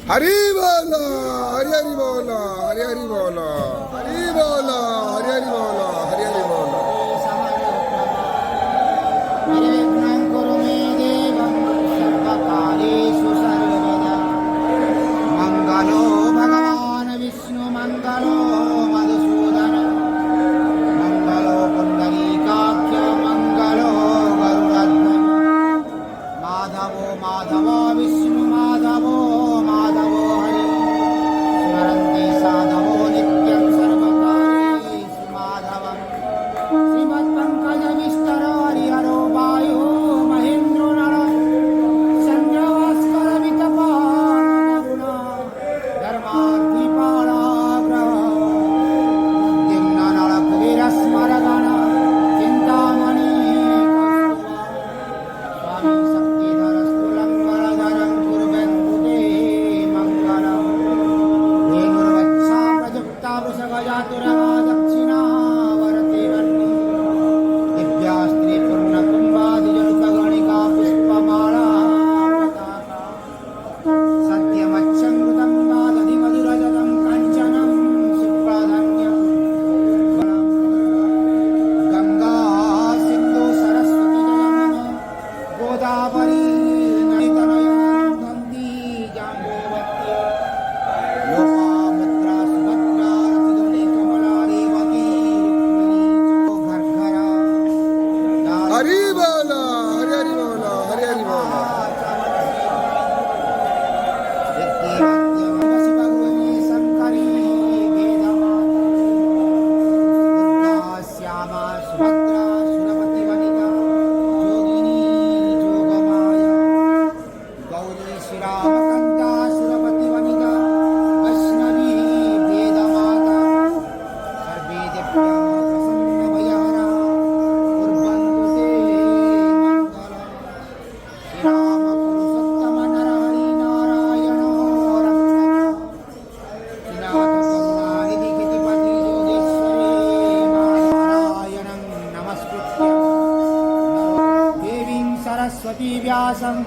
हरी बोलो हरि हरि बोलो हरि हरि बोलो हरि बोलो हरि हरि बोलो हरि हरि बोलो निर्विघ्नं कुरु मे देवं सर्वकार्येषु सर्वदा मंगलो भगवान् विष्णु मंगलो मधुसूदन मंगलो पुंडरीकाक्ष मंगलो गरुडध्वज माधवो माधवो विष्णु माधवो माधवो हरि स्मरन्ति साधवो नित्यं सर्वकार्येषु माधवम् श्रीमत्पङ्कजविष्टर हरिहरो वायो महेन्द्रो नर चन्द्रभास्कर वितपा करुणा धर्माधिपालाग्रह उद्युम्न नरकुवीरस्मरगण चिन्तामणि स्वामी शक्तिधर स्थूलङ्गलधरं कुर्वन्तु ते मङ्गलम् धेनुर्वत्सा प्रयुक्ता वृषभजातुरगा दक्षिणा वरतिरन्ति दिव्या स्त्री पूर्णकुम्भादिजनुकगणिका पुष्पमाला पताका सत्यमच्छङ्कृतं वादधिमधुरजतं काञ्चनं सुप्रधन्यं गङ्गा सिन्धु सरस्वती जयमुना गोदावरी नदीतनया नन्दी जाम्बुवती लोपामुद्रा सुभद्रा रतिधुनी कमला रेवती रुक्मिणी घर्घरा हरि बोलो हरि हरि बोलो हरि हरि बोलो शंकरी वेदमा दुर्गा श्यामा सुभद्रा सुरपति वनिता जोगिनी जोगमाया गौरी श्रीरामकान्ता सुरपति वनिता वैष्णवी वेदमाता सर्वे देव्या प्रसन्नवयाना कुर्वन्तु ते मङ्गलम् श्रीराम पुरुषोत्तम नरहरि नारायणो रक्षक श्रीनाथ करुणानिधि गितिपति योगेश्वरी नारायणं नमस्कृत्य देवीं सरस्वती व्यासं